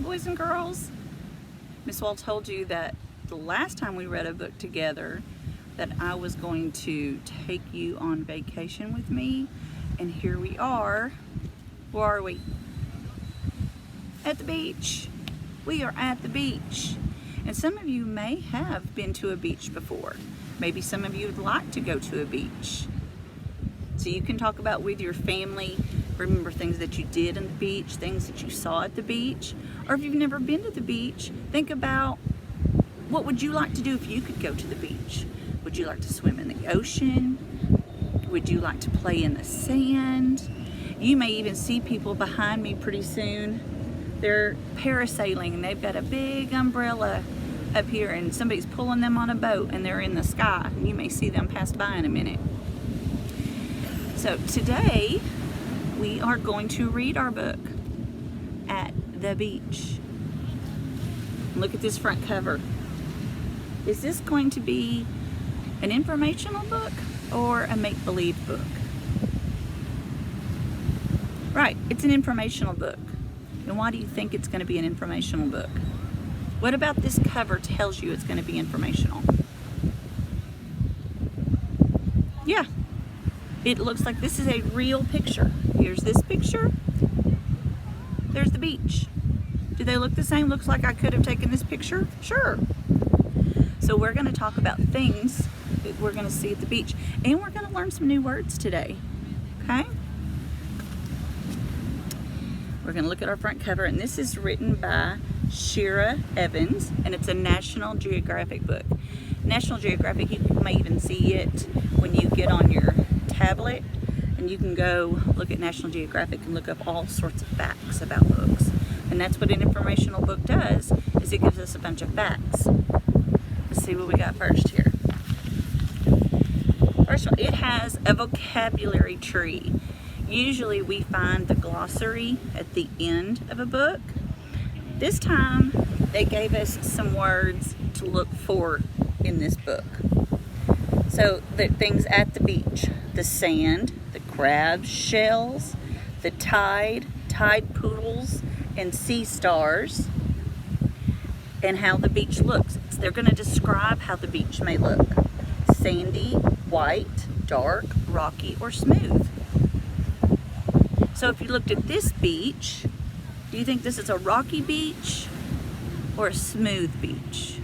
boys and girls. Miss Wall told you that the last time we read a book together that I was going to take you on vacation with me, and here we are. Where are we? At the beach. We are at the beach. And some of you may have been to a beach before. Maybe some of you would like to go to a beach. So you can talk about with your family, remember things that you did on the beach, things that you saw at the beach. Or if you've never been to the beach, think about what would you like to do if you could go to the beach? Would you like to swim in the ocean? Would you like to play in the sand? You may even see people behind me pretty soon. They're parasailing and they've got a big umbrella up here and somebody's pulling them on a boat and they're in the sky. You may see them pass by in a minute. So today we are going to read our book at the beach. Look at this front cover. Is this going to be an informational book or a make-believe book? Right, it's an informational book. And why do you think it's going to be an informational book? What about this cover tells you it's going to be informational? Yeah, it looks like this is a real picture. Here's this picture. There's the beach. Do they look the same? Looks like I could have taken this picture? Sure. So we're going to talk about things that we're going to see at the beach. And we're going to learn some new words today. Okay? We're going to look at our front cover, and this is written by Shira Evans, and it's a National Geographic book. National Geographic, you may even see it when you get on your tablet, and you can go look at National Geographic and look up all sorts of facts about books. And that's what an informational book does, is it gives us a bunch of facts. Let's see what we got first here. First of all, it has a vocabulary tree. Usually we find the glossary at the end of a book. This time they gave us some words to look for in this book. So the things at the beach: the sand, the crab shells, the tide poodles, and sea stars, and how the beach looks. They're going to describe how the beach may look: sandy, white, dark, rocky, or smooth. So if you looked at this beach, do you think this is a rocky beach or a smooth beach?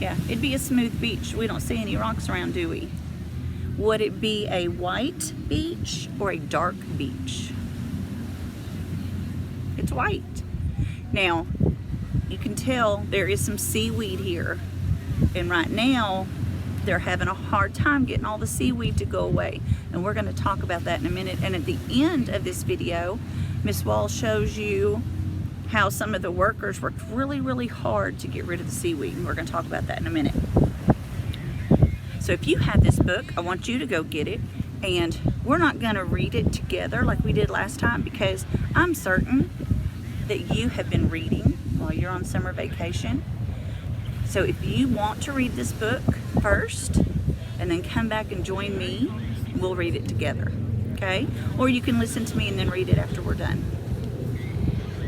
Yeah, it'd be a smooth beach. We don't see any rocks around, do we? Would it be a white beach or a dark beach? It's white. Now, you can tell there is some seaweed here. And right now, they're having a hard time getting all the seaweed to go away. And we're going to talk about that in a minute. And at the end of this video, Miss Wall shows you how some of the workers worked really, really hard to get rid of the seaweed. And we're going to talk about that in a minute. So if you have this book, I want you to go get it. And we're not going to read it together like we did last time, because I'm certain that you have been reading while you're on summer vacation. So if you want to read this book first and then come back and join me, we'll read it together, okay? Or you can listen to me and then read it after we're done.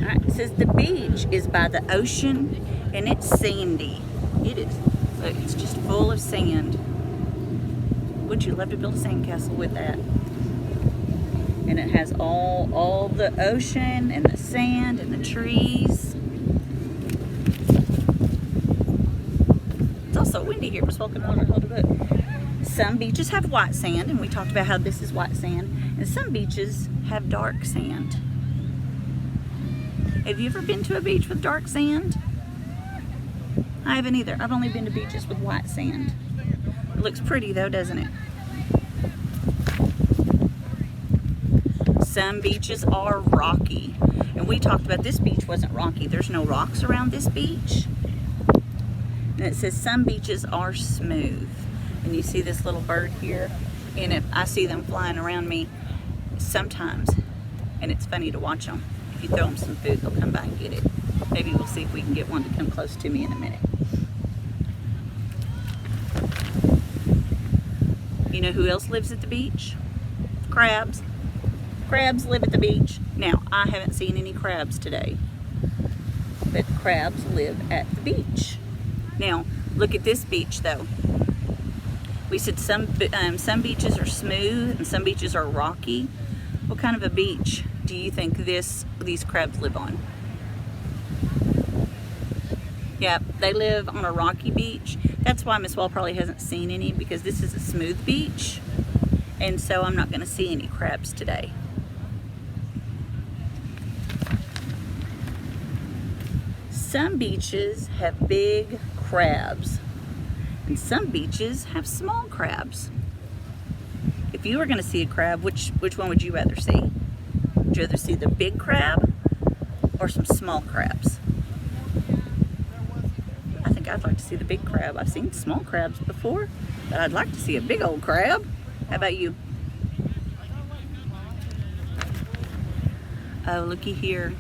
All right, it says the beach is by the ocean and it's sandy. It is. Look, it's just full of sand. Would you love to build a sandcastle with that? And it has all the ocean and the sand and the trees. It's also windy here. We're smoking on a book. Some beaches have white sand, and we talked about how this is white sand. And some beaches have dark sand. Have you ever been to a beach with dark sand? I haven't either. I've only been to beaches with white sand. It looks pretty though, doesn't it? Some beaches are rocky. And we talked about this beach wasn't rocky. There's no rocks around this beach. And it says some beaches are smooth. And you see this little bird here. And if I see them flying around me sometimes, and it's funny to watch them. If you throw them some food, they'll come by and get it. Maybe we'll see if we can get one to come close to me in a minute. You know who else lives at the beach? Crabs. crabs live at the beach? Now, I haven't seen any crabs today, but crabs live at the beach. Now, look at this beach though. We said some beaches are smooth and some beaches are rocky. What kind of a beach do you think these crabs live on? Yeah, they live on a rocky beach. That's why Miss Wall probably hasn't seen any, because this is a smooth beach, and so I'm not going to see any crabs today. Some beaches have big crabs, and some beaches have small crabs. If you were going to see a crab, which one would you rather see? Would you rather see the big crab or some small crabs? I think I'd like to see the big crab. I've seen small crabs before, but I'd like to see a big old crab. How about you? Oh, looky here.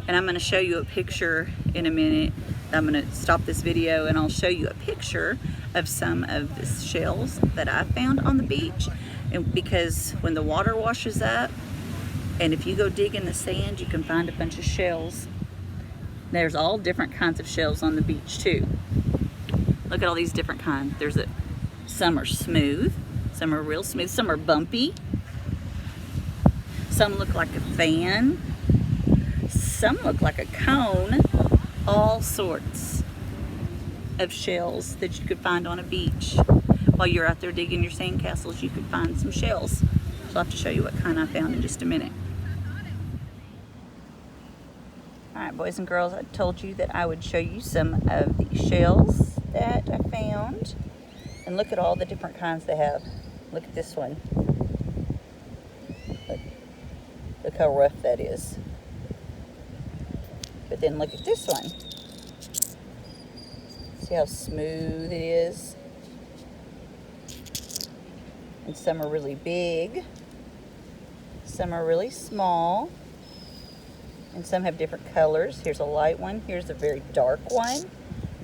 And I'm going to show you a picture in a minute. I'm going to stop this video and I'll show you a picture of some of the shells that I found on the beach. And because when the water washes up, and if you go dig in the sand, you can find a bunch of shells. There's all different kinds of shells on the beach too. Look at all these different kinds. Some are smooth, some are real smooth, some are bumpy. Some look like a fan. Some look like a cone. All sorts of shells that you could find on a beach. While you're out there digging your sandcastles, you could find some shells. So I'll have to show you what kind I found in just a minute. Alright, boys and girls, I told you that I would show you some of the shells that I found. And look at all the different kinds they have. Look at this one. Look how rough that is. But then look at this one. See how smooth it is? And some are really big. Some are really small. And some have different colors. Here's a light one. Here's a very dark one.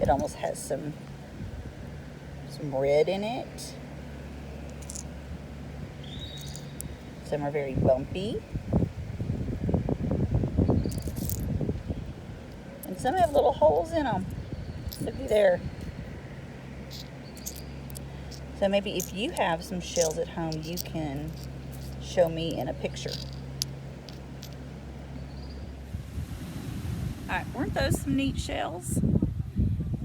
It almost has some red in it. Some are very bumpy. And some have little holes in them. Looky there. So maybe if you have some shells at home, you can show me in a picture. Alright, weren't those some neat shells?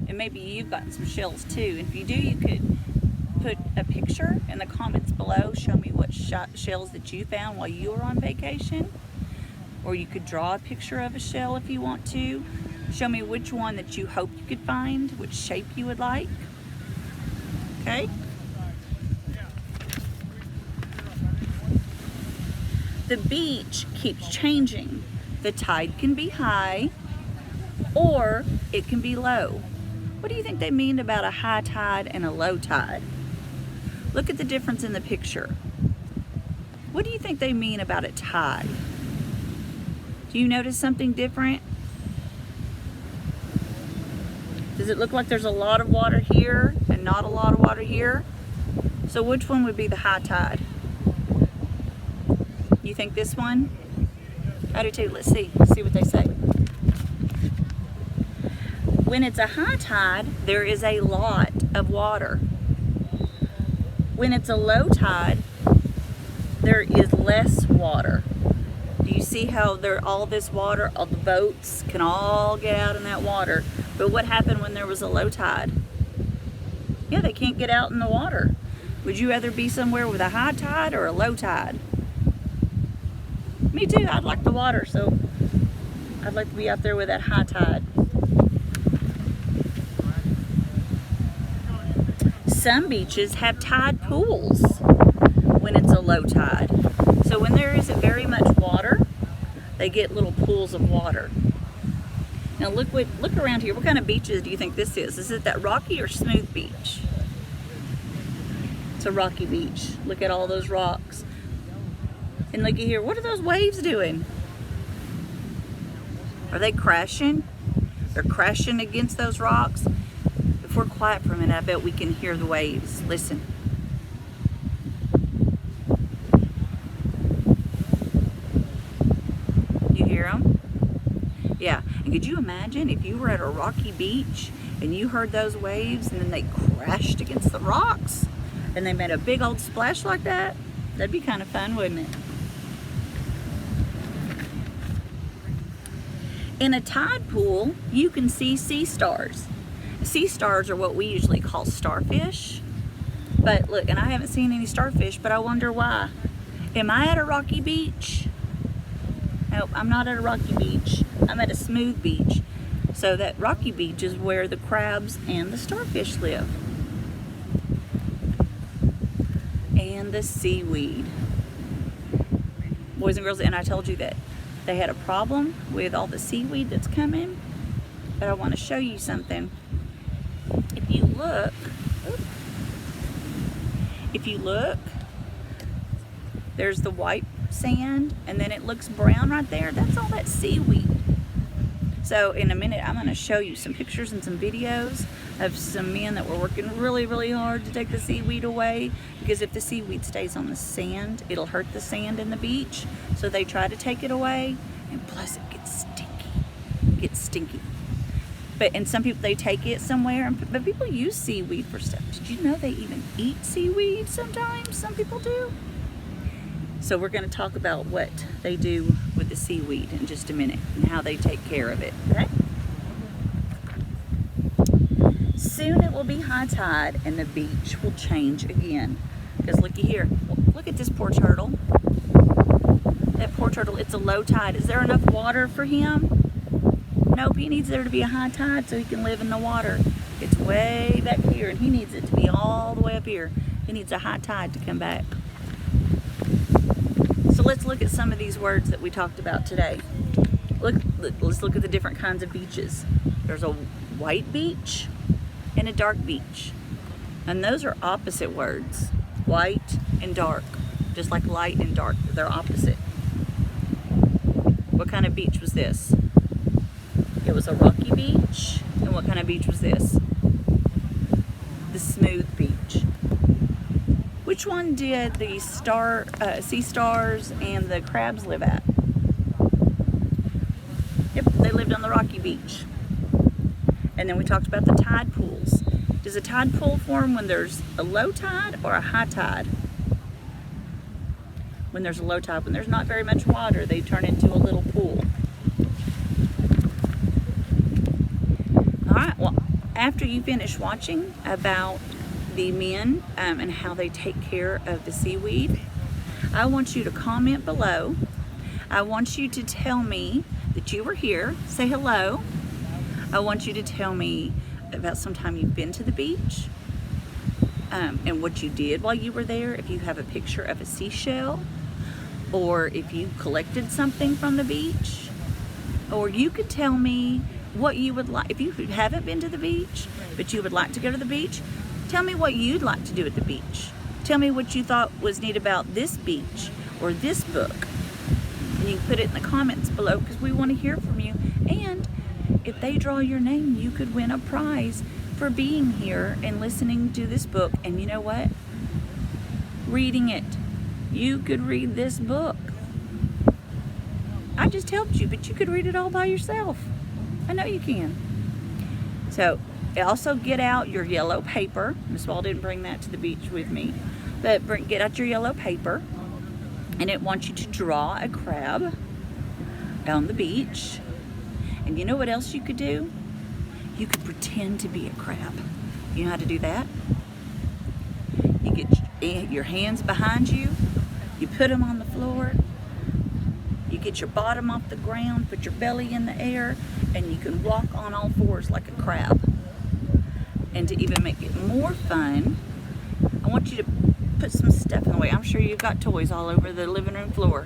And maybe you've gotten some shells too. And if you do, you could put a picture in the comments below. Show me what shells that you found while you were on vacation. Or you could draw a picture of a shell if you want to. Show me which one that you hope you could find, which shape you would like. Okay? The beach keeps changing. The tide can be high or it can be low. What do you think they mean about a high tide and a low tide? Look at the difference in the picture. What do you think they mean about a tide? Do you notice something different? Does it look like there's a lot of water here and not a lot of water here? So which one would be the high tide? You think this one? I do too. Let's see what they say. When it's a high tide, there is a lot of water. When it's a low tide, there is less water. Do you see how all this water, all the boats can all get out in that water? But what happened when there was a low tide? Yeah, they can't get out in the water. Would you rather be somewhere with a high tide or a low tide? Me too. I'd like the water, so I'd like to be out there with that high tide. Some beaches have tide pools when it's a low tide. So when there isn't very much water, they get little pools of water. Now look around here. What kind of beaches do you think this is? Is it that rocky or smooth beach? It's a rocky beach. Look at all those rocks. And looky here, what are those waves doing? Are they crashing? They're crashing against those rocks. If we're quiet for a minute, I bet we can hear the waves. Listen. could you imagine if you were at a rocky beach and you heard those waves and then they crashed against the rocks and they made a big old splash like that? That'd be kind of fun, wouldn't it? In a tide pool, you can see sea stars. Sea stars are what we usually call starfish. But look, and I haven't seen any starfish, but I wonder why. Am I at a rocky beach? Nope, I'm not at a rocky beach. I'm at a smooth beach. So that rocky beach is where the crabs and the starfish live. And the seaweed. Boys and girls, and I told you that they had a problem with all the seaweed that's coming. But I want to show you something. If you look, there's the white sand, and then it looks brown right there. That's all that seaweed. So in a minute, I'm going to show you some pictures and some videos of some men that were working really, really hard to take the seaweed away, because if the seaweed stays on the sand, it'll hurt the sand in the beach. So they try to take it away, and plus it gets stinky. It gets stinky. And some people, they take it somewhere, but people use seaweed for stuff. Did you know they even eat seaweed sometimes? Some people do. So we're going to talk about what they do with the seaweed in just a minute and how they take care of it, okay? Soon it will be high tide and the beach will change again. Because looky here, look at this poor turtle. That poor turtle, it's a low tide. Is there enough water for him? Nope, he needs there to be a high tide so he can live in the water. It's way back here and he needs it to be all the way up here. He needs a high tide to come back. So let's look at some of these words that we talked about today. Let's look at the different kinds of beaches. There's a white beach and a dark beach. And those are opposite words. White and dark. Just like light and dark, they're opposite. What kind of beach was this? It was a rocky beach. And what kind of beach was this? The smooth beach. Which one did the sea stars and the crabs live at? Yep, they lived on the rocky beach. And then we talked about the tide pools. Does a tide pool form when there's a low tide or a high tide? When there's a low tide, when there's not very much water, they turn into a little pool. Alright, well, after you finish watching about the men and how they take care of the seaweed, I want you to comment below. I want you to tell me that you were here. Say hello. I want you to tell me about some time you've been to the beach and what you did while you were there. If you have a picture of a seashell, or if you collected something from the beach, or you could tell me what you would like. If you haven't been to the beach, but you would like to go to the beach, tell me what you'd like to do at the beach. Tell me what you thought was neat about this beach or this book. And you can put it in the comments below because we want to hear from you. And if they draw your name, you could win a prize for being here and listening to this book. And you know what? Reading it. You could read this book. I just helped you, but you could read it all by yourself. I know you can. So also get out your yellow paper. Miss Wall didn't bring that to the beach with me, but get out your yellow paper, and it wants you to draw a crab on the beach. And you know what else you could do? You could pretend to be a crab. You know how to do that? You get your hands behind you, you put them on the floor, you get your bottom off the ground, put your belly in the air, and you can walk on all fours like a crab. And to even make it more fun, I want you to put some stuff in the way. I'm sure you've got toys all over the living room floor,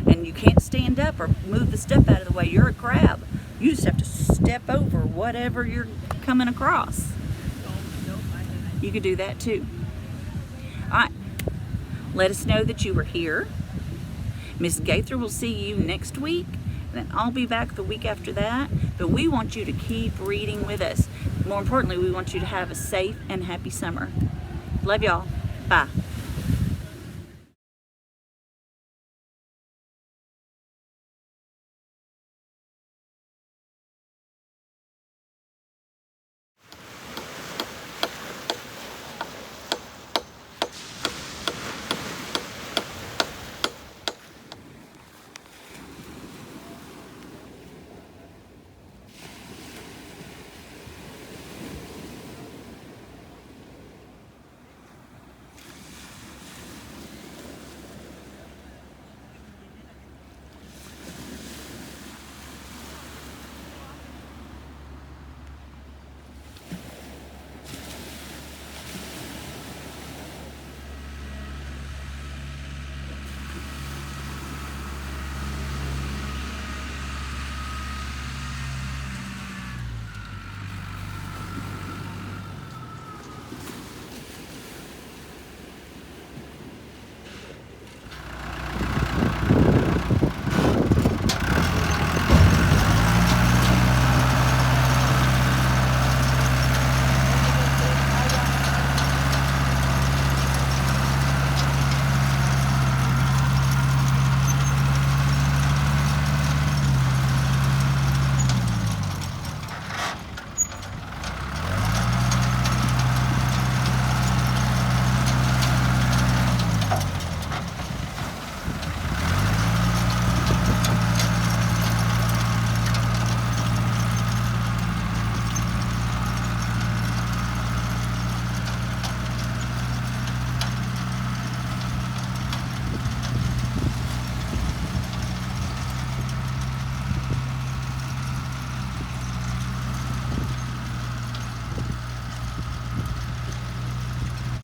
and you can't stand up or move the stuff out of the way. You're a crab. You just have to step over whatever you're coming across. You could do that too. All right, let us know that you were here. Miss Gaither will see you next week, and then I'll be back the week after that. But we want you to keep reading with us. More importantly, we want you to have a safe and happy summer. Love y'all. Bye.